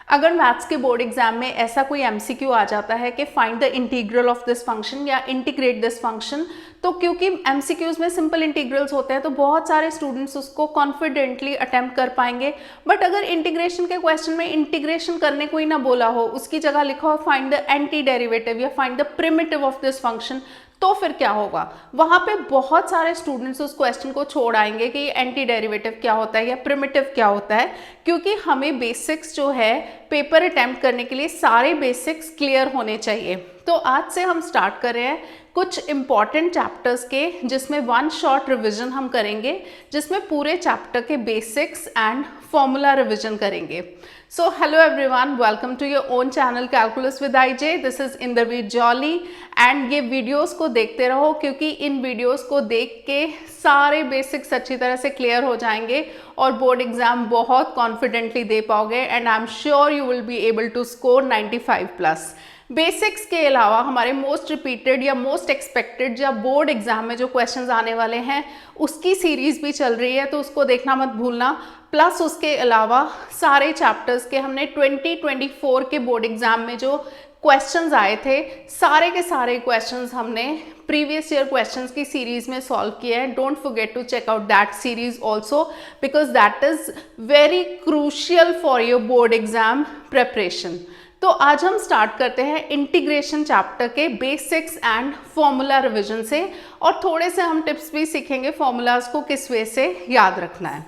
अगर मैथ्स के board exam में ऐसा कोई एमसीक्यू आ जाता है कि find the integral of this function या इंटीग्रेट दिस फंक्शन, तो क्योंकि एमसीक्यूज में सिंपल इंटीग्रल्स होते हैं तो बहुत सारे स्टूडेंट्स उसको कॉन्फिडेंटली अटेम्प्ट कर पाएंगे। बट अगर इंटीग्रेशन के क्वेश्चन में इंटीग्रेशन करने को ही ना बोला हो, उसकी जगह लिखा हो फाइंड द एंटी डेरिवेटिव या find the primitive of this function, तो फिर क्या होगा? वहां पे बहुत सारे स्टूडेंट्स उस क्वेश्चन को छोड़ आएंगे कि एंटी डेरिवेटिव क्या होता है या प्रिमिटिव क्या होता है, क्योंकि हमें बेसिक्स जो है पेपर अटेम्प्ट करने के लिए सारे बेसिक्स क्लियर होने चाहिए। तो आज से हम स्टार्ट कर रहे हैं कुछ इंपॉर्टेंट चैप्टर्स के, जिसमें वन शॉर्ट रिविजन हम करेंगे, जिसमें पूरे चैप्टर के बेसिक्स एंड फॉर्मूला रिविजन करेंगे। So hello everyone, welcome to your own channel Calculus with IJ. This is Indraveer jolly and ये वीडियोस को देखते रहो, क्योंकि इन वीडियोस को देख के सारे बेसिक्स अच्छी तरह से क्लियर हो जाएंगे और बोर्ड एग्जाम बहुत कॉन्फिडेंटली दे पाओगे and I am sure you will be able to score 95+। Basics के अलावा हमारे मोस्ट रिपीटेड या मोस्ट एक्सपेक्टेड या बोर्ड एग्जाम में जो क्वेश्चंस आने वाले हैं उसकी सीरीज भी चल रही है, तो उसको देखना मत भूलना। प्लस उसके अलावा सारे चैप्टर्स के हमने 2024 के बोर्ड एग्जाम में जो क्वेश्चंस आए थे, सारे के सारे क्वेश्चंस हमने प्रीवियस ईयर क्वेश्चंस की सीरीज में सॉल्व किए हैं। Don't forget to check out that series also, because that is very crucial for your board exam preparation. तो आज हम स्टार्ट करते हैं इंटीग्रेशन चैप्टर के बेसिक्स एंड फॉर्मूला रिवीजन से, और थोड़े से हम टिप्स भी सीखेंगे फॉर्मूलाज को किस वे से याद रखना है।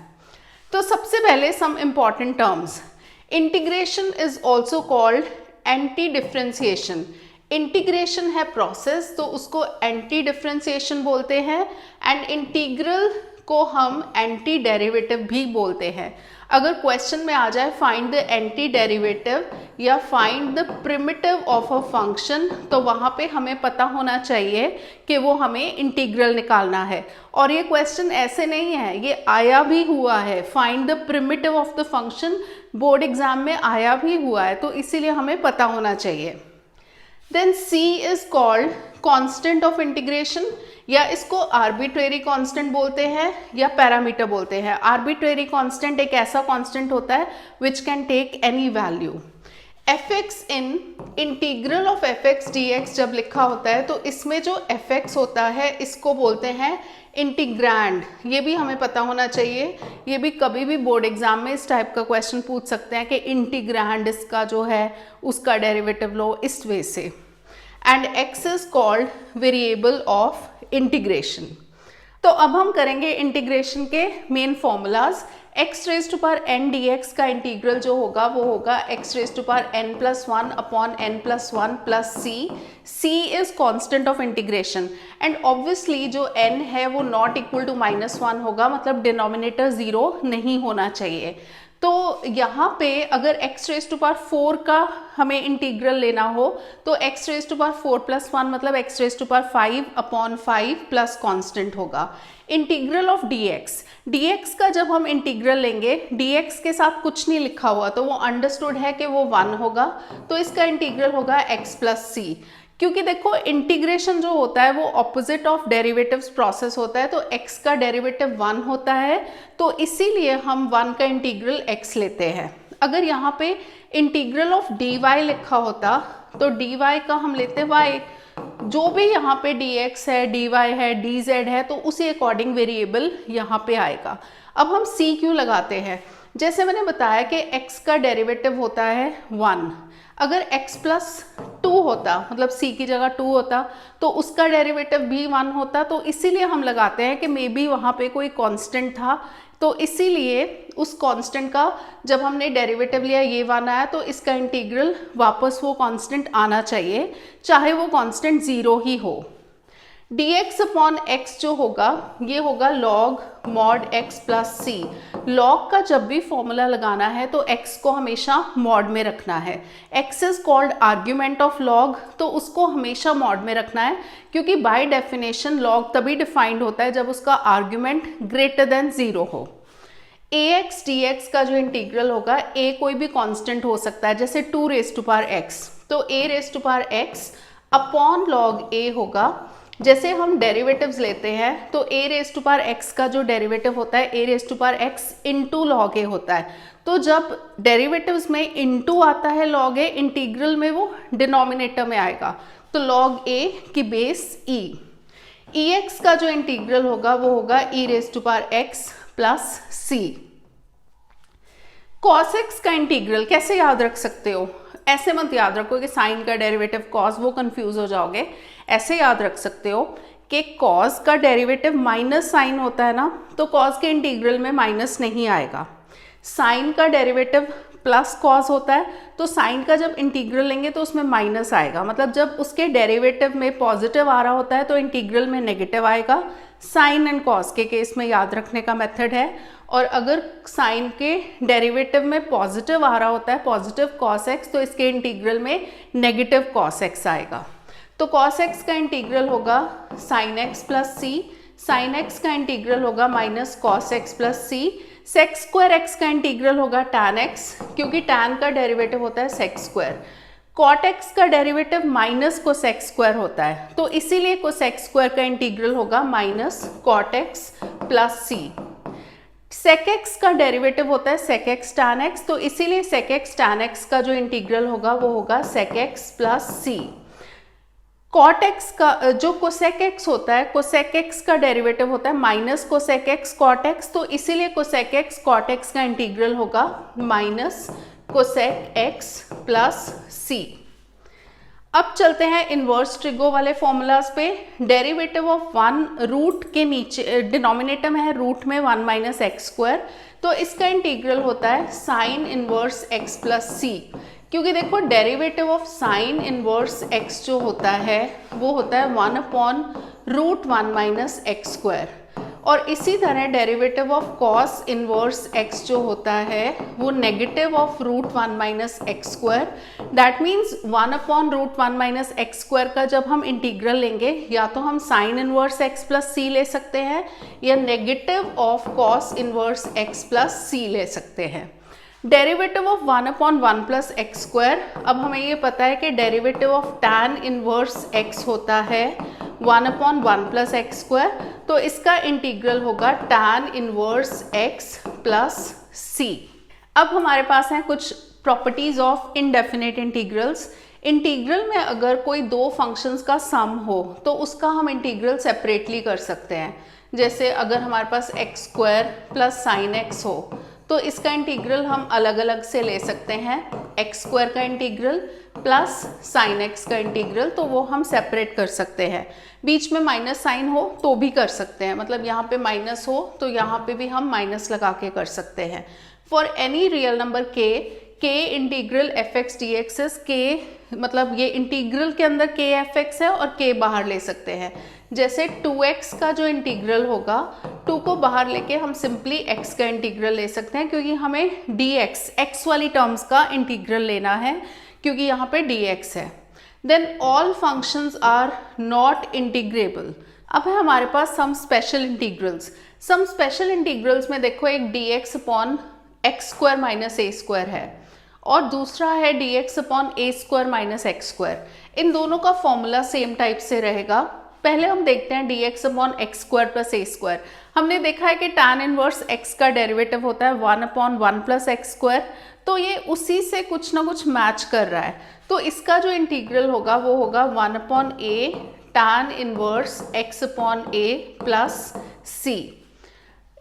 तो सबसे पहले some important terms. Integration is also called anti differentiation. Integration है प्रोसेस, तो उसको एंटी डिफरेंशिएशन बोलते हैं, एंड इंटीग्रल को हम एंटी डेरिवेटिव भी बोलते हैं। अगर क्वेश्चन में आ जाए फाइंड द एंटी डेरिवेटिव या find the primitive of a function, तो वहाँ पे हमें पता होना चाहिए कि वो हमें इंटीग्रल निकालना है। और ये क्वेश्चन ऐसे नहीं है, ये आया भी हुआ है। Find the primitive of the function board exam में आया भी हुआ है, तो इसीलिए हमें पता होना चाहिए। Then C is called constant of integration, या इसको आर्बिट्रेरी कांस्टेंट बोलते हैं या पैरामीटर बोलते हैं। आर्बिट्रेरी कांस्टेंट एक ऐसा कांस्टेंट होता है which can take any value. fx in integral of fx dx जब लिखा होता है, तो इसमें जो fx होता है इसको बोलते हैं इंटीग्रैंड। ये भी हमें पता होना चाहिए, ये भी कभी भी बोर्ड एग्जाम में इस टाइप का क्वेश्चन पूछ सकते हैं कि इंटीग्रैंड इसका जो है उसका डेरिवेटिव लो इस वे से। And x is called variable of integration. तो अब हम करेंगे इंटीग्रेशन के main formulas. x raise to power n dx का इंटीग्रल जो होगा वो होगा x raise to power n+1 upon n+1 plus c। c is constant of integration, and obviously जो n है वो नॉट इक्वल टू -1 होगा, मतलब डिनोमिनेटर 0 नहीं होना चाहिए। तो यहाँ पे अगर x रेज टू पावर 4 का हमें इंटीग्रल लेना हो, तो x रेज टू पावर 4+1 मतलब x raise to power 5 upon 5 plus constant होगा। इंटीग्रल ऑफ dx का जब हम इंटीग्रल लेंगे, dx के साथ कुछ नहीं लिखा हुआ, तो वो अंडरस्टूड है कि वो 1 होगा, तो इसका इंटीग्रल होगा x प्लस c। क्योंकि देखो इंटीग्रेशन जो होता है वो ऑपोजिट ऑफ डेरिवेटिव्स प्रोसेस होता है, तो x का डेरिवेटिव 1 होता है, तो इसीलिए हम 1 का इंटीग्रल x लेते हैं। अगर यहाँ पे इंटीग्रल ऑफ dy लिखा होता तो dy का हम लेते y। जो भी यहाँ पे dx है, dy है, dz है, तो उसी अकॉर्डिंग वेरिएबल यहाँ पे आएगा। अब हम c क्यों लगाते हैं? जैसे मैंने बताया कि x का डेरिवेटिव होता है 1। अगर x प्लस 2 होता, मतलब c की जगह 2 होता, तो उसका डेरिवेटिव भी 1 होता, तो इसीलिए हम लगाते हैं कि मे बी वहाँ पे कोई कांस्टेंट था, तो इसीलिए उस कांस्टेंट का जब हमने डेरिवेटिव लिया ये 1 आया, तो इसका इंटीग्रल वापस वो कांस्टेंट आना चाहिए, चाहे वो कांस्टेंट 0 ही हो। dx अपॉन x जो होगा ये होगा log mod x plus c। log का जब भी फॉर्मूला लगाना है तो x को हमेशा mod में रखना है। x is called argument of log, तो उसको हमेशा mod में रखना है, क्योंकि बाय डेफिनेशन log तभी डिफाइंड होता है जब उसका आर्ग्यूमेंट ग्रेटर देन 0 हो। ax dx का जो इंटीग्रल होगा, a कोई भी कांस्टेंट हो सकता है, जैसे 2 रेज टू पावर x, तो a raise to power x upon log a होगा। जैसे हम डेरिवेटिव्स लेते हैं तो a raise to power x का जो डेरिवेटिव होता है a raise to power x into log a होता है। तो जब डेरिवेटिव्स में इंटू आता है लॉग ए, इंटीग्रल में वो डिनोमिनेटर में आएगा, तो लॉग a की बेस e। ex का जो इंटीग्रल होगा वो होगा e raise to power x plus c। cos x का इंटीग्रल कैसे याद रख सकते हो? ऐसे मत याद रखो कि साइन का डेरिवेटिव cos, वो कंफ्यूज हो जाओगे। ऐसे याद रख सकते हो कि cos का डेरिवेटिव माइनस साइन होता है ना, तो cos के इंटीग्रल में माइनस नहीं आएगा। साइन का डेरिवेटिव प्लस cos होता है, तो साइन का जब इंटीग्रल लेंगे तो उसमें माइनस आएगा। मतलब जब उसके डेरिवेटिव में पॉजिटिव आ रहा होता है तो इंटीग्रल में नेगेटिव आएगा। साइन एंड कॉस के केस में याद रखने का मेथड है। और अगर साइन के डेरिवेटिव में पॉजिटिव आ रहा होता है, पॉजिटिव cos x, तो इसके इंटीग्रल में नेगेटिव cos x आएगा। तो cos x का इंटीग्रल होगा sin x plus C, sign x का इंटीग्रल होगा माइनस cos x प्लस सी, sec स्क्वायर x का इंटीग्रल होगा tan x, क्योंकि tan का डेरिवेटिव होता है sec स्क्वायर। cot x का डेरिवेटिव माइनस cosec स्क्वायर होता है, तो इसीलिए cosec स्क्वायर का इंटीग्रल होगा माइनस cot x प्लस सी। sec x का डेरिवेटिव होता है sec x tan x, तो इसीलिए sec x tan x का जो इंटीग्रल होगा वो होगा sec x प्लस सी। cot x का जो cosec x होता है, cosec x का डेरिवेटिव होता है minus cosec x cot x, तो इसीलिए cosec x cot x का इंटीग्रल होगा minus cosec x plus c. अब चलते हैं इनवर्स ट्रिगो वाले फॉर्मूलाज पे। डेरिवेटिव ऑफ 1 रूट के नीचे डिनोमिनेटर में है रूट में 1 माइनस एक्स स्क्वायर, तो इसका इंटीग्रल होता है sine inverse x plus C. क्योंकि देखो derivative of sine inverse x जो होता है वो होता है 1 upon root 1 minus x square, और इसी तरह derivative of cos inverse x जो होता है वो negative of root 1 minus x square. That means 1 upon root 1 minus x square का जब हम इंटीग्रल लेंगे, या तो हम sine inverse x plus c ले सकते हैं या negative of cos inverse x plus c ले सकते हैं। Derivative of 1 upon 1 plus x square, अब हमें ये पता है कि derivative of tan inverse x होता है 1 अपॉन 1 प्लस एक्स स्क्वायर, तो इसका इंटीग्रल होगा tan inverse x plus c. अब हमारे पास हैं कुछ properties of indefinite integrals. Integral में अगर कोई दो फंक्शंस का सम हो तो उसका हम इंटीग्रल सेपरेटली कर सकते हैं। जैसे अगर हमारे पास x square plus sine x हो तो इसका इंटीग्रल हम अलग अलग से ले सकते हैं। एक्स स्क्वायर का इंटीग्रल प्लस साइन एक्स का इंटीग्रल, तो वो हम सेपरेट कर सकते हैं। बीच में माइनस साइन हो तो भी कर सकते हैं, मतलब यहाँ पे माइनस हो तो यहाँ पे भी हम माइनस लगा के कर सकते हैं। फॉर एनी रियल नंबर के integral F x d x S के, मतलब ये इंटीग्रल के अंदर के एफ एक्स है और के बाहर ले सकते हैं। जैसे 2x का जो इंटीग्रल होगा, 2 को बाहर लेके हम सिंपली x का इंटीग्रल ले सकते हैं, क्योंकि हमें dx x वाली टर्म्स का इंटीग्रल लेना है, क्योंकि यहाँ पे dx है। Then all functions are not integrable. अब है हमारे पास some special integrals. Some special integrals में देखो एक dx upon x square minus a square है और दूसरा है dx upon a square minus x square. इन दोनों का फॉर्मूला सेम टाइप से रहेगा। पहले हम देखते हैं dx upon x square plus a square. हमने देखा है कि tan इनवर्स x का डेरिवेटिव होता है 1 अपॉन 1 प्लस एक्स स्क्वायर, तो ये उसी से कुछ ना कुछ मैच कर रहा है। तो इसका जो इंटीग्रल होगा वो होगा 1 upon a tan inverse x upon a plus C.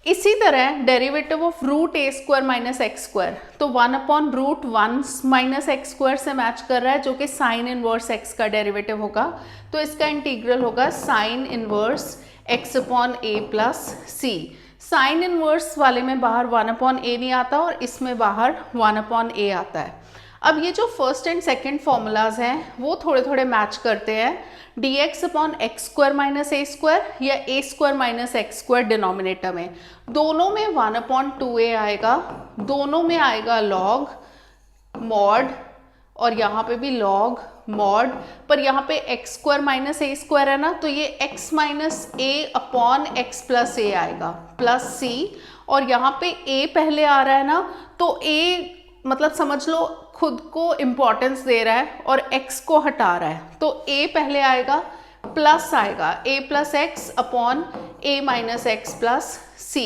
इसी तरह derivative of root a square minus x square, तो 1 upon root 1 minus x square से मैच कर रहा है, जो कि साइन इनवर्स एक्स का डेरिवेटिव होगा। तो इसका इंटीग्रल होगा sine inverse x upon a plus C. Sine inverse वाले में बाहर 1 अपॉन ए नहीं आता और इसमें बाहर 1 अपॉन ए आता है। अब ये जो फर्स्ट एंड सेकेंड फॉर्मूलाज हैं वो थोड़े थोड़े मैच करते हैं। dx upon x square minus a square या a square minus x square denominator में, दोनों में 1 अपॉन 2a आएगा, दोनों में आएगा लॉग मॉड और यहाँ पे भी लॉग मॉड, पर यहाँ पे x square minus a square है ना, तो ये x माइनस ए अपॉन एक्स प्लस ए आएगा प्लस सी, और यहाँ पे a पहले आ रहा है ना, तो a मतलब समझ लो खुद को इम्पोर्टेंस दे रहा है और x को हटा रहा है, तो a पहले आएगा प्लस आएगा a plus x upon a minus x plus c.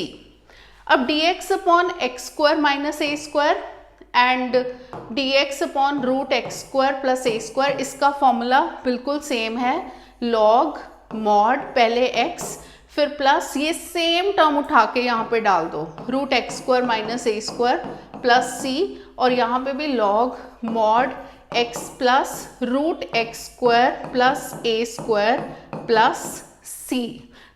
अब dx upon x square minus a square and dx upon root x square plus a square, इसका फॉर्मूला बिल्कुल सेम है, लॉग मॉड पहले x फिर plus ये same term उठा के यहाँ पे डाल दो, root x square minus a square plus c, और यहाँ पे भी log mod x plus root x square plus a square plus c.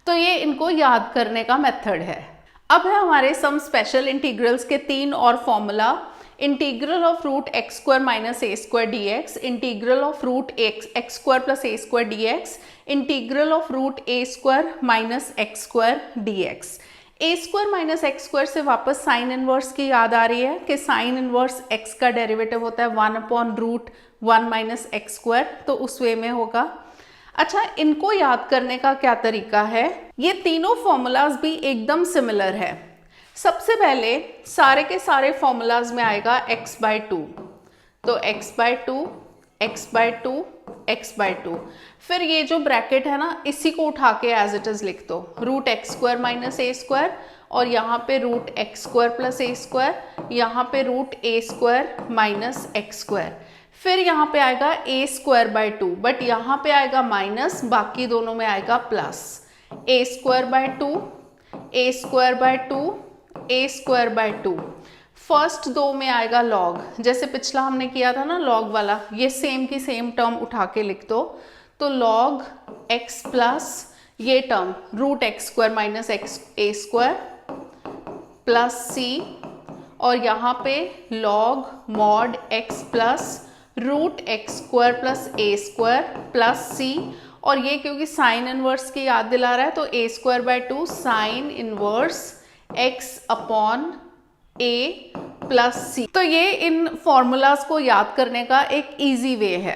तो ये इनको याद करने का मेथड है। अब है हमारे सम स्पेशल इंटीग्रल्स के 3 और formula, integral of root x square minus a square d x, integral of root x square plus a square d x, integral of root a square minus x square d x. A square minus x square से वापस sine inverse की याद आ रही है कि sine inverse x का derivative होता है 1 upon root 1 minus x square, तो उस वे में होगा। अच्छा, इनको याद करने का क्या तरीका है, ये तीनों फॉर्मूलाज भी एकदम सिमिलर है। सबसे पहले सारे के सारे फॉर्मूलाज में आएगा x बाई 2, तो x by 2, x by 2, x by 2, फिर ये जो ब्रैकेट है ना इसी को उठा के एज इट इज लिख दो, root x square minus a square, और यहाँ पे root x square plus a square, यहाँ पे root a square minus x square, फिर यहाँ पे आएगा ए स्क्वायर बाई 2, बट यहाँ पे आएगा माइनस, बाकी दोनों में आएगा plus, a square by 2, A square by 2, A square by 2। First दो में आएगा लॉग, जैसे पिछला हमने किया था ना लॉग वाला, ये सेम की सेम टर्म उठा के लिख दो, तो लॉग एक्स प्लस ये term root x square minus x a square plus c, और यहाँ पे log mod x plus root x square plus a square plus c, और ये क्योंकि साइन इनवर्स की याद दिला रहा है तो a square by 2 sine inverse x upon a plus c. तो ये इन फॉर्मूलाज को याद करने का एक इजी वे है।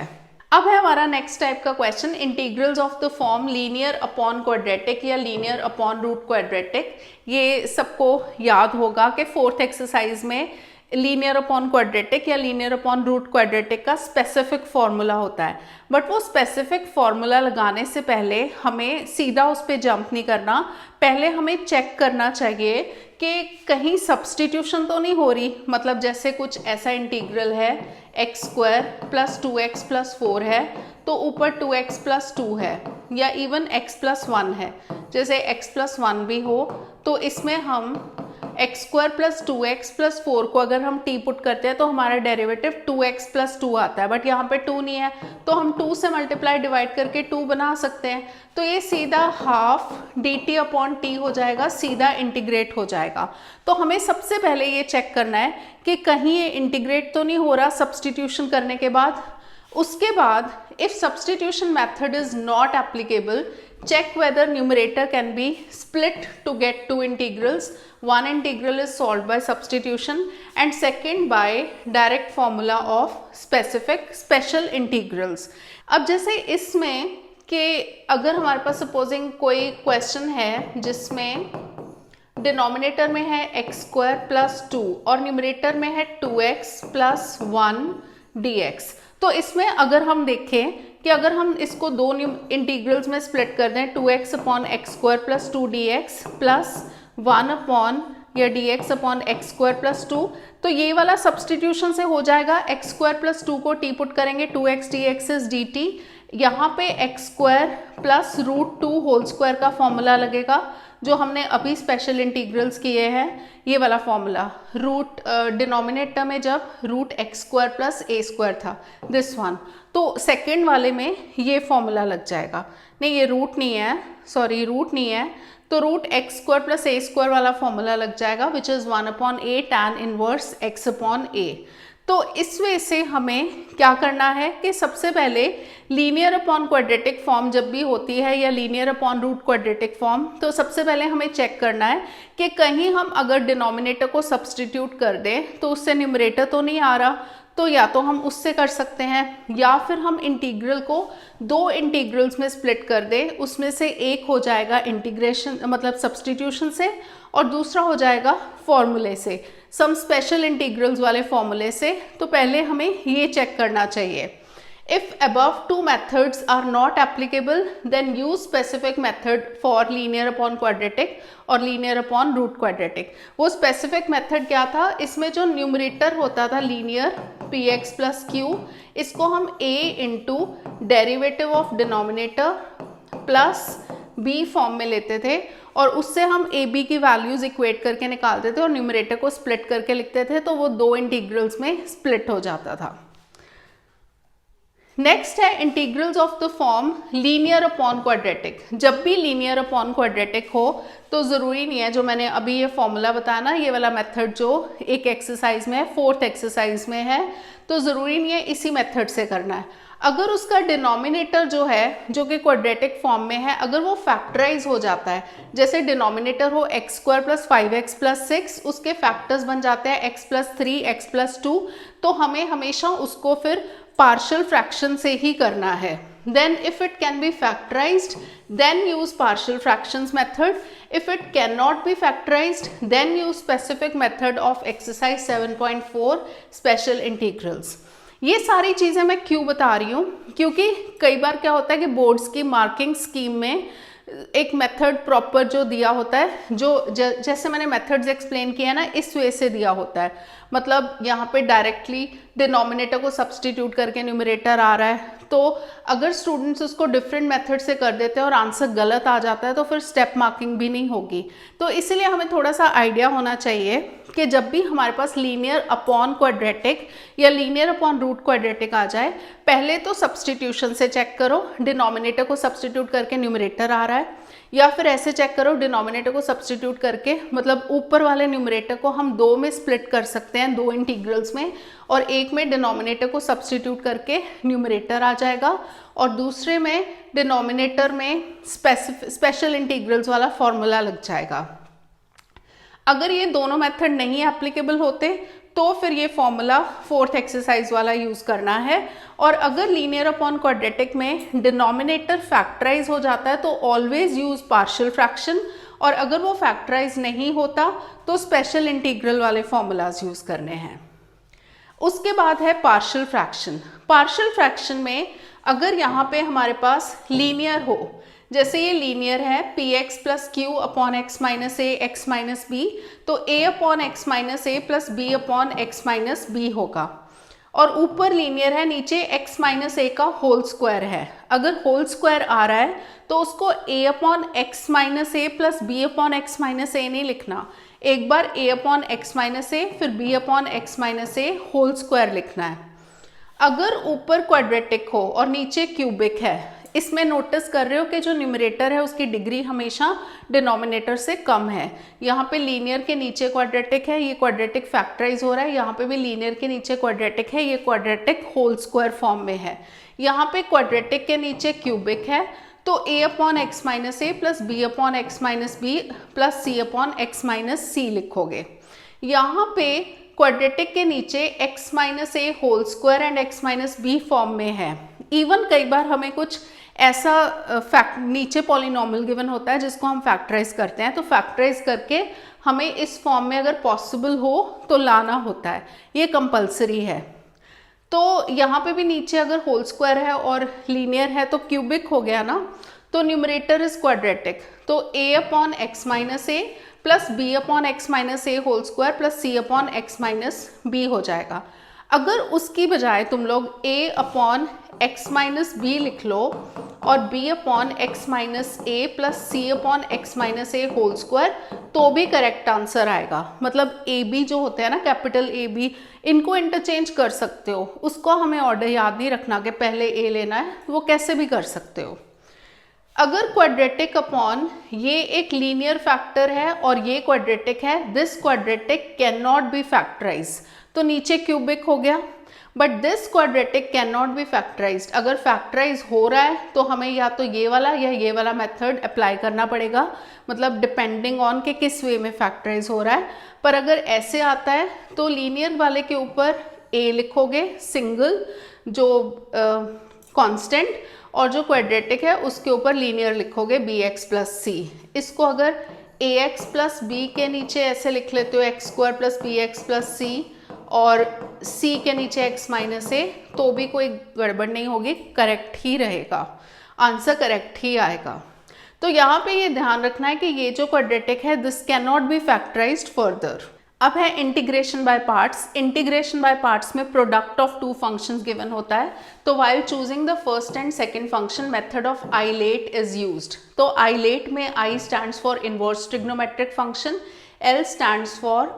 अब है हमारा नेक्स्ट टाइप का question, integrals of the form linear upon quadratic या लीनियर अपॉन रूट क्वाड्रेटिक। ये सबको याद होगा कि 4th एक्सरसाइज में लीनियर अपॉन क्वाड्रेटिक या लीनियर अपॉन रूट क्वाड्रेटिक का स्पेसिफिक फॉर्मूला होता है, बट वो स्पेसिफिक फॉर्मूला लगाने से पहले हमें सीधा उस पर जंप नहीं करना, पहले हमें चेक करना चाहिए कि कहीं सब्सटीट्यूशन तो नहीं हो रही, मतलब जैसे कुछ ऐसा इंटीग्रल है x square plus 2x plus 4 है तो ऊपर 2x प्लस 2 है, या इवन x प्लस 1 है, जैसे x प्लस 1 भी हो, तो इसमें हम x square plus 2x plus 4 को अगर हम टी पुट करते हैं तो हमारा डेरिवेटिव 2x प्लस 2 आता है, बट यहाँ पे 2 नहीं है तो हम 2 से मल्टीप्लाई डिवाइड करके 2 बना सकते हैं, तो ये सीधा half D T upon T हो जाएगा, सीधा इंटीग्रेट हो जाएगा। तो हमें सबसे पहले ये चेक करना है कि कहीं ये इंटीग्रेट तो नहीं हो रहा सब्सटीट्यूशन करने के बाद। उसके बाद if substitution method is not applicable, check whether numerator can be split to get two integrals. One integral is solved by substitution and second by direct formula of special integrals. अब जैसे इसमें कि अगर हमारे पास सपोजिंग कोई question है जिसमें denominator में है एक्स स्क्वायर प्लस 2 और न्यूमरेटर में है 2x प्लस 1 dx, तो इसमें अगर हम देखें कि अगर हम इसको दो इंटीग्रल्स में स्प्लिट कर दें, 2x upon x square plus 2 dx plus 1 upon या dx upon x square plus 2, तो ये वाला सब्सटीट्यूशन से हो जाएगा, एक्स स्क्वायर प्लस 2 को टी पुट करेंगे 2x dx इज dt, यहाँ पे x square plus root 2 whole square का फॉर्मूला लगेगा जो हमने अभी स्पेशल इंटीग्रल्स किए हैं, ये वाला फॉर्मूला रूट डिनोमिनेटर में जब root x square plus a square था दिस वन, तो सेकेंड वाले में ये फॉर्मूला लग जाएगा। नहीं ये रूट नहीं है, सॉरी रूट नहीं है, तो root x square plus a square वाला फॉर्मूला लग जाएगा which is 1 upon a tan inverse x upon a. तो इस वे से हमें क्या करना है कि सबसे पहले लीनियर अपॉन क्वाड्रेटिक फॉर्म जब भी होती है या linear upon root quadratic form, तो सबसे पहले हमें चेक करना है कि कहीं हम अगर डिनोमिनेटर को सब्सटीट्यूट कर दें तो उससे न्यूमरेटर तो नहीं आ रहा, तो या तो हम उससे कर सकते हैं या फिर हम इंटीग्रल को दो इंटीग्रल्स में स्प्लिट कर दें, उसमें से एक हो जाएगा इंटीग्रेशन मतलब सब्सटीट्यूशन से और दूसरा हो जाएगा फॉर्मूले से, सम स्पेशल इंटीग्रल्स वाले फॉर्मूले से। तो पहले हमें ये चेक करना चाहिए। If above two methods are not applicable, then use specific method for linear upon quadratic और linear upon root quadratic. वो specific method क्या था, इसमें जो न्यूमरेटर होता था linear px plus q, इसको हम a into derivative of denominator plus b form में लेते थे और उससे हम ए बी की वैल्यूज इक्वेट करके निकालते थे और न्यूमरेटर को स्प्लिट करके लिखते थे, तो वो दो इंटीग्रल्स में स्प्लिट हो जाता था. नेक्स्ट है integrals of the form linear upon quadratic. जब भी लीनियर अपॉन क्वाड्रेटिक हो तो ज़रूरी नहीं है, जो मैंने अभी ये फॉर्मूला बताया ना, ये वाला मेथड जो एक एक्सरसाइज में है, 4th एक्सरसाइज में है, तो ज़रूरी नहीं है इसी मेथड से करना है. अगर उसका डिनोमिनेटर जो है, जो कि क्वाड्रेटिक फॉर्म में है, अगर वो फैक्टराइज हो जाता है, जैसे डिनोमिनेटर हो x² + 5x + 6, उसके फैक्टर्स बन जाते हैं x + 3, x + 2, तो हमें हमेशा उसको फिर पार्शियल फ्रैक्शन से ही करना है. Then if it can be factorized, then use partial fractions method. If it cannot be factorized, then use specific method of exercise 7.4 special integrals. ये सारी चीज़ें मैं क्यों बता रही हूँ, क्योंकि कई बार क्या होता है कि बोर्ड्स की मार्किंग स्कीम में एक मेथड प्रॉपर जो दिया होता है, जो जैसे मैंने मेथड्स एक्सप्लेन किया ना, इस वे से दिया होता है. मतलब यहाँ पे डायरेक्टली डिनोमिनेटर को सब्सटीट्यूट करके न्यूमरेटर आ रहा है, तो अगर स्टूडेंट्स उसको डिफरेंट मेथड से कर देते हैं और आंसर गलत आ जाता है तो फिर स्टेप मार्किंग भी नहीं होगी. तो इसीलिए हमें थोड़ा सा आइडिया होना चाहिए कि जब भी हमारे पास लीनियर अपॉन क्वाड्रेटिक या लीनियर अपॉन रूट क्वाड्रेटिक आ जाए, पहले तो सब्सटीट्यूशन से चेक करो, डिनोमिनेटर को सब्सटीट्यूट करके न्यूमरेटर आ रहा है, या फिर ऐसे चेक करो डिनोमिनेटर को सब्सटीट्यूट करके, मतलब ऊपर वाले न्यूमरेटर को हम दो में स्प्लिट कर सकते हैं, दो इंटीग्रल्स में, और एक में डिनोमिनेटर को सब्सटीट्यूट करके न्यूमरेटर आ जाएगा और दूसरे में डिनोमिनेटर में स्पेशल इंटीग्रल्स वाला फॉर्मूला लग जाएगा. अगर ये दोनों मेथड नहीं एप्लीकेबल होते तो फिर ये फॉर्मूला 4th एक्सरसाइज वाला यूज करना है. और अगर लीनियर अपॉन क्वाड्रेटिक में डिनोमिनेटर फैक्टराइज हो जाता है तो ऑलवेज यूज पार्शियल फ्रैक्शन, और अगर वो फैक्टराइज नहीं होता तो स्पेशल इंटीग्रल वाले फॉर्मूलाज यूज करने हैं. उसके बाद है पार्शियल फ्रैक्शन. पार्शियल फ्रैक्शन में अगर यहाँ पे हमारे पास लीनियर हो, जैसे ये लीनियर है px + q upon x - a x - b, तो a upon x - a plus b upon x - b होगा. और ऊपर लीनियर है, नीचे x - a का होल स्क्वायर है. अगर होल स्क्वायर आ रहा है तो उसको a upon x - a plus b upon x - a नहीं लिखना, एक बार a अपॉन x - a फिर b upon x - a whole square लिखना है. अगर ऊपर क्वाड्रेटिक हो और नीचे क्यूबिक है, इसमें नोटिस कर रहे हो कि जो न्यूमरेटर है उसकी डिग्री हमेशा डिनोमिनेटर से कम है. यहाँ पे लीनियर के नीचे क्वाड्रेटिक है, ये क्वाड्रेटिक फैक्टराइज हो रहा है, यहाँ पे भी लीनियर के नीचे क्वाड्रेटिक है, ये क्वाड्रेटिक होल स्क्वायर फॉर्म में है. यहाँ पे क्वाड्रेटिक के नीचे क्यूबिक है, तो a upon x - a plus b upon x - b plus c upon x - c लिखोगे. यहाँ पे क्वाड्रेटिक के नीचे x - a whole square and x - b form में है. इवन कई बार हमें कुछ ऐसा नीचे पॉलिनॉमियल गिवन होता है जिसको हम फैक्टराइज करते हैं, तो फैक्टराइज करके हमें इस फॉर्म में अगर पॉसिबल हो तो लाना होता है, ये कंपलसरी है. तो यहाँ पे भी नीचे अगर होल स्क्वायर है और लीनियर है तो क्यूबिक हो गया ना, तो न्यूमरेटर इज क्वाड्रेटिक, तो a upon x - a plus b upon x - a whole square plus c upon x - b हो जाएगा. अगर उसकी बजाय तुम लोग a अपॉन x - b लिख लो और b upon x - a plus c upon x - a whole square, तो भी करेक्ट आंसर आएगा. मतलब ए बी जो होते हैं ना, कैपिटल ए बी, इनको इंटरचेंज कर सकते हो. उसको हमें ऑर्डर याद नहीं रखना कि पहले ए लेना है, वो कैसे भी कर सकते हो. अगर क्वाड्रेटिक अपॉन ये एक लीनियर फैक्टर है और ये क्वाड्रेटिक है, this quadratic can not be factorize, तो नीचे क्यूबिक हो गया. But this quadratic can not be factorized. अगर फैक्टराइज हो रहा है तो हमें या तो ये वाला या ये वाला मेथड अप्लाई करना पड़ेगा, मतलब डिपेंडिंग ऑन के किस वे में फैक्टराइज हो रहा है. पर अगर ऐसे आता है तो लीनियर वाले के ऊपर a लिखोगे सिंगल जो कांस्टेंट, और जो क्वाड्रेटिक है उसके ऊपर लीनियर लिखोगे bx प्लस c. इसको अगर ax प्लस b के नीचे ऐसे लिख लेते हो x² plus bx plus c, और c के नीचे x माइनस a, तो भी कोई गड़बड़ नहीं होगी, करेक्ट ही रहेगा, आंसर करेक्ट ही आएगा। तो यहाँ पे ये ध्यान रखना है कि ये जो क्वाड्रेटिक है this can not be factorized further. अब है integration by parts. Integration by parts में product of two functions given होता है, तो while choosing the first and second function method of ILATE is used. तो आइलेट में I stands for inverse trigonometric function, L stands for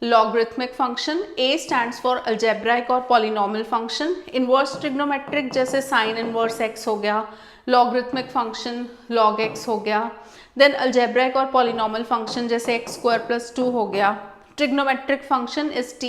logarithmic function, A stands for algebraic और polynomial function. Inverse trigonometric जैसे sine inverse x हो गया, logarithmic function log x हो गया, then algebraic और polynomial function जैसे x² + 2 हो गया। Trigonometric function is t,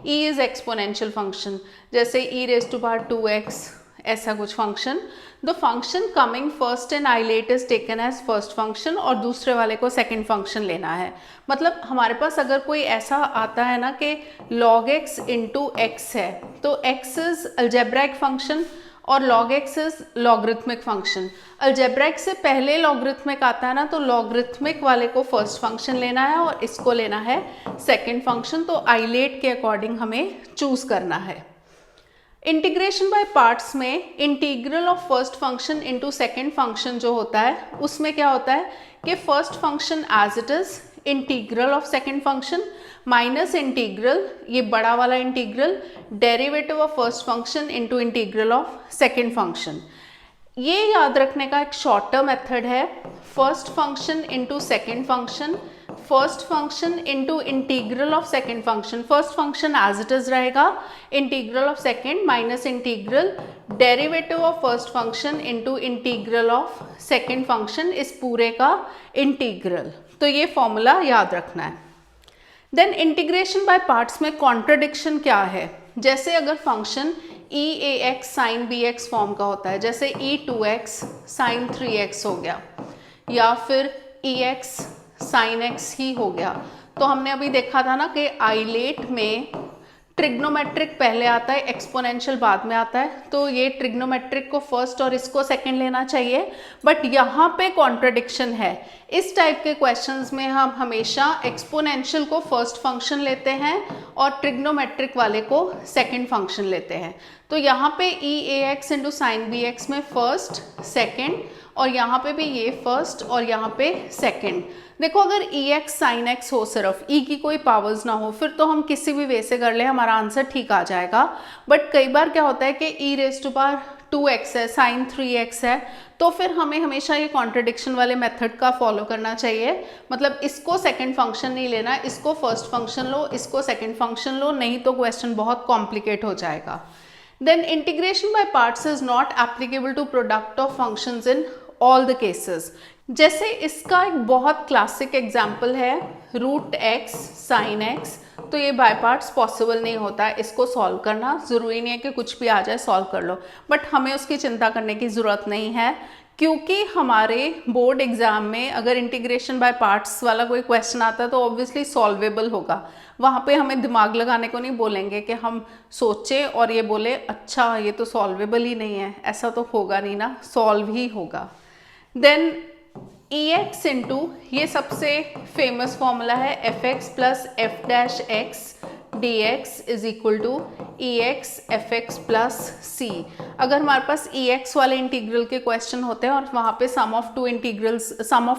e is exponential function जैसे e⁻²x, ऐसा कुछ function. The function coming first in ILATE is taken as first function और दूसरे वाले को सेकंड फंक्शन लेना है। मतलब हमारे पास अगर कोई ऐसा आता है ना कि log x इंटू x है, तो x इज अलजेब्राइक फंक्शन और log x is logarithmic function. Algebraic से पहले लॉगरिथमिक आता है ना, तो लॉगरिथमिक वाले को फर्स्ट फंक्शन लेना है और इसको लेना है सेकंड फंक्शन। तो आइलेट के अकॉर्डिंग हमें चूज करना है। इंटीग्रेशन बाय पार्ट्स में integral of first function into second function जो होता है, उसमें क्या होता है कि first function as it is, integral of second function minus integral, ये बड़ा वाला integral, derivative of first function into integral of second function. ये याद रखने का एक शॉर्टर मेथड है, first function into second function, first function into integral of second function. First function as it is रहेगा, integral of second minus integral derivative of first function into integral of second function, इस पूरे का integral. तो ये formula याद रखना है। Then integration by parts में कॉन्ट्रडिक्शन क्या है, जैसे अगर function e(ax sin bx form का होता है, जैसे e2x sin 3x हो गया, या फिर ex sin x ही हो गया। तो हमने अभी देखा था ना कि आइलेट में ट्रिग्नोमेट्रिक पहले आता है, एक्सपोनेंशियल बाद में आता है, तो ये ट्रिग्नोमेट्रिक को फर्स्ट और इसको सेकंड लेना चाहिए, बट यहाँ पे कॉन्ट्रडिक्शन है। इस टाइप के क्वेश्चंस में हम हमेशा एक्सपोनेंशियल को फर्स्ट फंक्शन लेते हैं और ट्रिग्नोमेट्रिक वाले को सेकंड फंक्शन लेते हैं। तो यहाँ पे e(ax × sin bx में फर्स्ट सेकंड, और यहाँ पे भी ये फर्स्ट और यहाँ पे सेकंड। देखो अगर ex sin x हो, सिर्फ e की कोई पावर्स ना हो, फिर तो हम किसी भी वे से कर ले हमारा आंसर ठीक आ जाएगा। बट कई बार क्या होता है कि e⁻²x है, sin 3x है, तो फिर हमें हमेशा ये कॉन्ट्रडिक्शन वाले मेथड का फॉलो करना चाहिए। मतलब इसको सेकंड फंक्शन नहीं लेना, इसको फर्स्ट फंक्शन लो, इसको सेकंड फंक्शन लो, नहीं तो क्वेश्चन बहुत कॉम्प्लिकेट हो जाएगा। Then integration by parts is not applicable to product of functions in all the cases. जैसे इसका एक बहुत क्लासिक एग्जाम्पल है √x sin x, तो ये बाय पार्ट्स पॉसिबल नहीं होता है। इसको सॉल्व करना ज़रूरी नहीं है कि कुछ भी आ जाए सॉल्व कर लो, बट हमें उसकी चिंता करने की ज़रूरत नहीं है, क्योंकि हमारे बोर्ड एग्जाम में अगर इंटीग्रेशन बाय पार्ट्स वाला कोई क्वेश्चन आता है तो ऑब्वियसली सॉल्वेबल होगा। वहाँ पे हमें दिमाग लगाने को नहीं बोलेंगे कि हम सोचें और ये बोले अच्छा ये तो सॉल्वेबल ही नहीं है, ऐसा तो होगा नहीं ना, सॉल्व ही होगा। देन ex इंटू, ये सबसे फेमस फॉर्मूला है, fx plus f'(x) dx is equal to ex fx plus c। अगर हमारे पास ex वाले इंटीग्रल के क्वेश्चन होते हैं और वहाँ पे sum of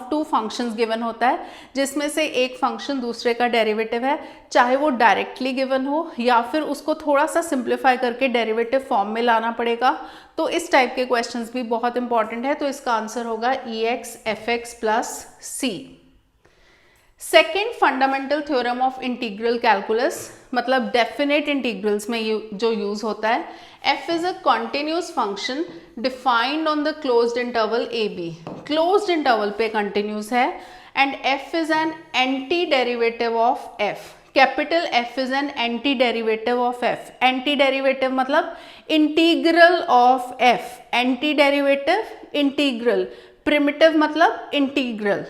two functions given होता है, जिसमें से एक फंक्शन दूसरे का डेरिवेटिव है, चाहे वो डायरेक्टली गिवन हो या फिर उसको थोड़ा सा सिंप्लीफाई करके डेरिवेटिव फॉर्म में लाना पड़ेगा, तो इस टाइप के क्वेश्चंस भी बहुत इंपॉर्टेंट है। तो इसका आंसर होगा ex fx plus c। Second fundamental theorem of integral calculus, मतलब डेफिनेट इंटीग्रल्स में जो यूज होता है, f is a continuous function defined on the closed interval a b. Closed interval पे कंटिन्यूस है, and f is an anti derivative of f। Capital F is an anti derivative of f। Anti derivative मतलब integral of f, anti derivative integral, primitive मतलब integral.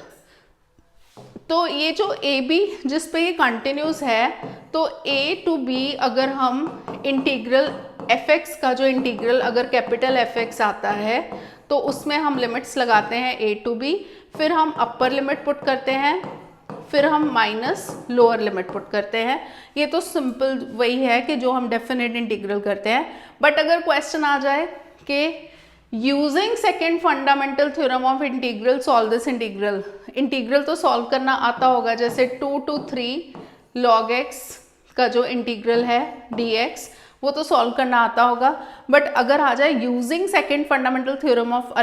तो ये जो A B जिस पे ये कंटिन्यूस है, तो a टू b अगर हम इंटीग्रल fx का जो इंटीग्रल अगर कैपिटल fx आता है तो उसमें हम लिमिट्स लगाते हैं a टू b, फिर हम अपर लिमिट पुट करते हैं फिर हम माइनस लोअर लिमिट पुट करते हैं। ये तो सिंपल वही है कि जो हम डेफिनेट इंटीग्रल करते हैं। बट अगर क्वेश्चन आ जाए कि using second fundamental theorem of integral solve this integral, integral तो सॉल्व करना आता होगा, जैसे 2 to 3 log x का जो इंटीग्रल है dx वो तो सॉल्व करना आता होगा। बट अगर आ जाए using second fundamental theorem of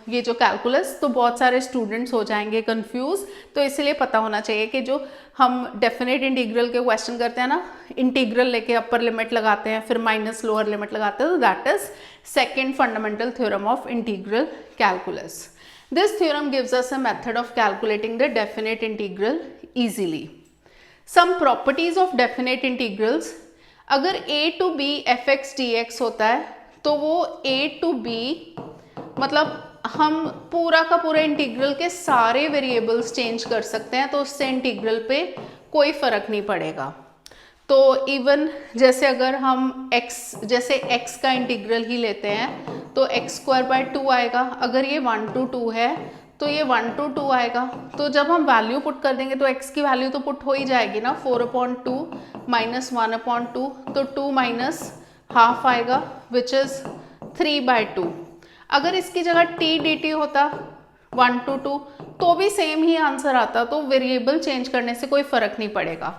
ये जो कैलकुलस, तो बहुत सारे स्टूडेंट्स हो जाएंगे कंफ्यूज। तो इसलिए पता होना चाहिए कि जो हम डेफिनेट इंटीग्रल के क्वेश्चन करते हैं ना, इंटीग्रल लेके अपर लिमिट लगाते हैं फिर माइनस लोअर लिमिट लगाते हैं, तो that is second fundamental theorem of integral calculus. This theorem gives us a method of calculating the definite integral easily. Some properties of definite integrals, अगर a to b fx dx होता है तो वो a to b मतलब हम पूरा का पूरा इंटीग्रल के सारे वेरिएबल्स चेंज कर सकते हैं, तो उससे इंटीग्रल पे कोई फर्क नहीं पड़ेगा। तो इवन जैसे अगर हम जैसे x का इंटीग्रल ही लेते हैं तो x² आएगा, अगर ये 1 to 2 है तो ये 1 to 2 आएगा। तो जब हम वैल्यू पुट कर देंगे तो x की वैल्यू तो पुट हो ही जाएगी ना, 4/2 - 1/2, तो 2 माइनस हाफ आएगा विच इज 3/2। अगर इसकी जगह t dt होता 1 to 2 तो भी सेम ही आंसर आता, तो वेरिएबल चेंज करने से कोई फर्क नहीं पड़ेगा।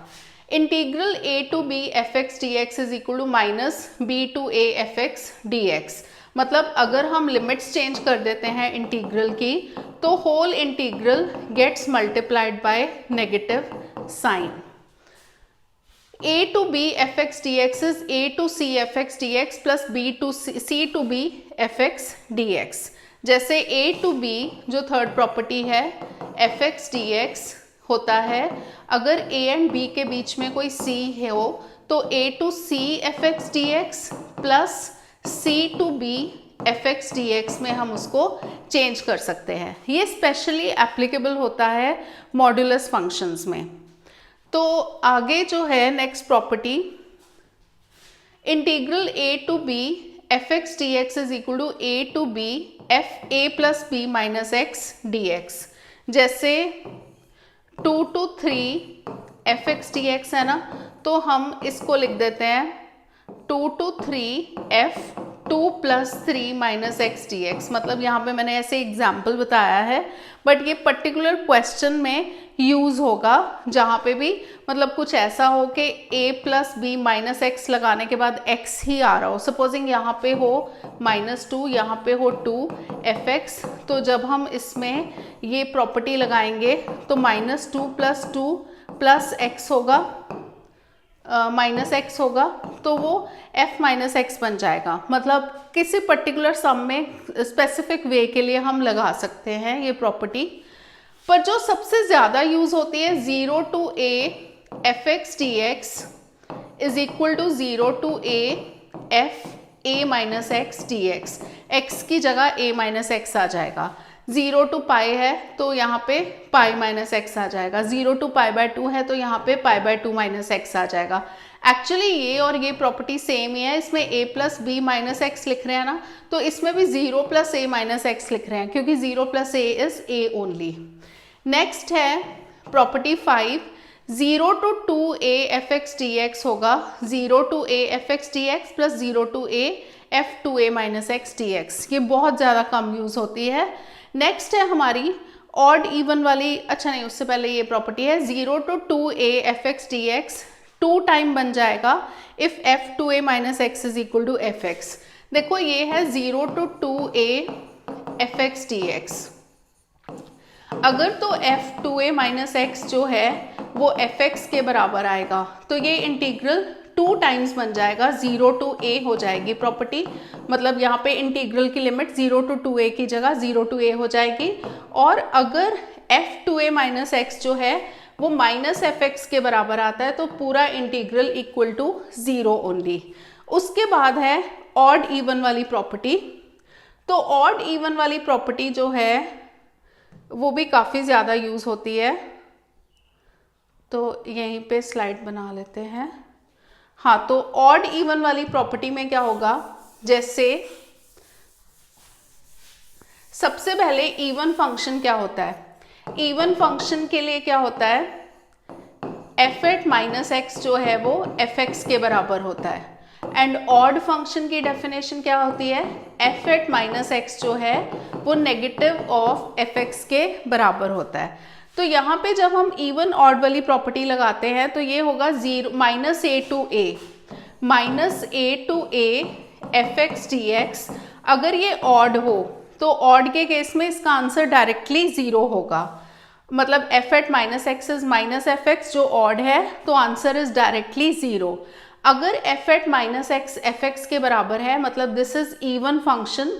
Integral a to b fx dx is equal to minus b to a fx dx, मतलब अगर हम लिमिट्स चेंज कर देते हैं इंटीग्रल की तो whole integral gets multiplied by negative sign. a to b fx dx is a to c fx dx plus b to c to b fx dx। जैसे a to b जो third property है fx dx होता है, अगर a and b के बीच में कोई c हो तो a to c fx dx plus c to b fx dx में हम उसको चेंज कर सकते हैं। ये स्पेशली एप्लीकेबल होता है मॉड्यूलस फंक्शंस में। तो आगे जो है next property, integral a to b fx dx is equal to a to b f a plus b minus x dx। जैसे 2 to 3 fx dx है ना, तो हम इसको लिख देते हैं 2 to 3 f 2 plus 3 minus x dx। मतलब यहाँ पे मैंने ऐसे एग्जाम्पल बताया है, बट ये पर्टिकुलर क्वेश्चन में यूज होगा जहाँ पे भी मतलब कुछ ऐसा हो कि a plus b minus x लगाने के बाद x ही आ रहा हो। सपोजिंग यहाँ पे हो -2, यहाँ पे हो 2 fx, तो जब हम इसमें ये प्रॉपर्टी लगाएंगे तो -2 + 2 प्लस x होगा -x होगा, तो वो f - x बन जाएगा। मतलब किसी पर्टिकुलर सम में स्पेसिफिक वे के लिए हम लगा सकते हैं ये प्रॉपर्टी। पर जो सबसे ज़्यादा यूज होती है 0 to a fx dx is equal to 0 to a f a - x dx। x की जगह a - x आ जाएगा। 0 to π है तो यहाँ पे π - x आ जाएगा, 0 to π/2 है तो यहाँ पे π/2 - x आ जाएगा। एक्चुअली ये और ये प्रॉपर्टी सेम ही है, इसमें a plus b minus x लिख रहे हैं ना, तो इसमें भी 0 + a - x लिख रहे हैं क्योंकि 0 + a is a only. Next है property 5, 0 to 2a fx dx होगा 0 to a fx dx plus 0 to a f 2a - x dx। ये बहुत ज़्यादा कम यूज होती है। नेक्स्ट है हमारी ऑड इवन वाली, अच्छा नहीं उससे पहले ये प्रॉपर्टी है 0 to 2a fx dx 2 time बन जाएगा if f 2a - x is equal to fx। देखो ये है 0 to 2a fx dx, अगर तो f 2a - x जो है वो fx के बराबर आएगा तो ये इंटीग्रल 2 टाइम्स बन जाएगा, 0 to a हो जाएगी प्रॉपर्टी। मतलब यहाँ पे इंटीग्रल की लिमिट 0 to 2a की जगह 0 to a हो जाएगी। और अगर f 2a - x जो है वो -fx के बराबर आता है तो पूरा इंटीग्रल इक्वल टू 0 ओनली। उसके बाद है ऑड इवन वाली प्रॉपर्टी। तो ऑड इवन वाली प्रॉपर्टी जो है वो भी काफ़ी ज़्यादा यूज़ होती है, तो यहीं पे स्लाइड बना लेते हैं। हाँ, तो ऑड इवन वाली प्रॉपर्टी में क्या होगा, जैसे सबसे पहले इवन फंक्शन क्या होता है, इवन फंक्शन के लिए क्या होता है, एफ एट माइनस एक्स जो है वो एफ एक्स के बराबर होता है। एंड ऑड फंक्शन की डेफिनेशन क्या होती है, एफ एट माइनस एक्स जो है वो नेगेटिव ऑफ एफ एक्स के बराबर होता है। तो यहाँ पे जब हम इवन ऑड वाली प्रॉपर्टी लगाते हैं तो ये होगा zero minus a to a f x d x. अगर ये ऑड हो तो ऑड के केस में इसका आंसर डायरेक्टली जीरो होगा, मतलब f at minus x is minus f x जो ऑड है तो आंसर इज डायरेक्टली जीरो। अगर f at minus x f x के बराबर है, मतलब दिस इज इवन फंक्शन,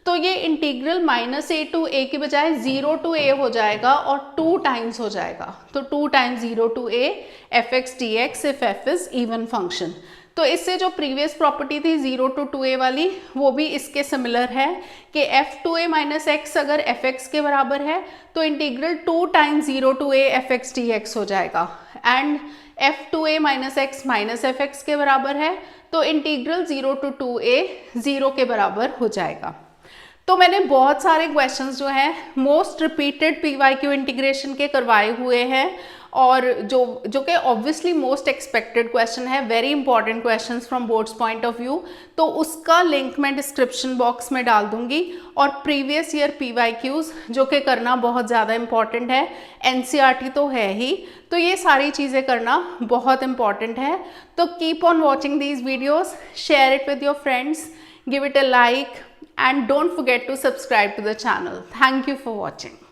तो ये इंटीग्रल माइनस ए टू ए की बजाय जीरो टू ए हो जाएगा और 2 टाइम्स हो जाएगा। तो 2 times zero to a f x d x if f is even function. तो इससे जो प्रीवियस प्रॉपर्टी थी 0 to 2a वाली, वो भी इसके सिमिलर है कि एफ टू ए माइनस एक्स अगर एफ एक्स के बराबर है तो integral 2 times 0 to a F x d x हो जाएगा। And F two A minus x minus f x के बराबर है तो इंटीग्रल 0 to 2a 0 के बराबर हो जाएगा। तो मैंने बहुत सारे क्वेश्चंस जो हैं मोस्ट रिपीटेड पीवाईक्यू इंटीग्रेशन के करवाए हुए हैं, और जो कि ऑब्वियसली मोस्ट एक्सपेक्टेड क्वेश्चन है, very important questions from boards point of view. तो उसका लिंक मैं डिस्क्रिप्शन बॉक्स में डाल दूंगी। और प्रीवियस ईयर पीवाईक्यूज जो कि करना बहुत ज़्यादा इंपॉर्टेंट है, एनसीईआरटी तो है ही, तो ये सारी चीज़ें करना बहुत इंपॉर्टेंट है। तो keep on watching these videos, share it with your friends, give it a like, and don't forget to subscribe to the channel. Thank you for watching.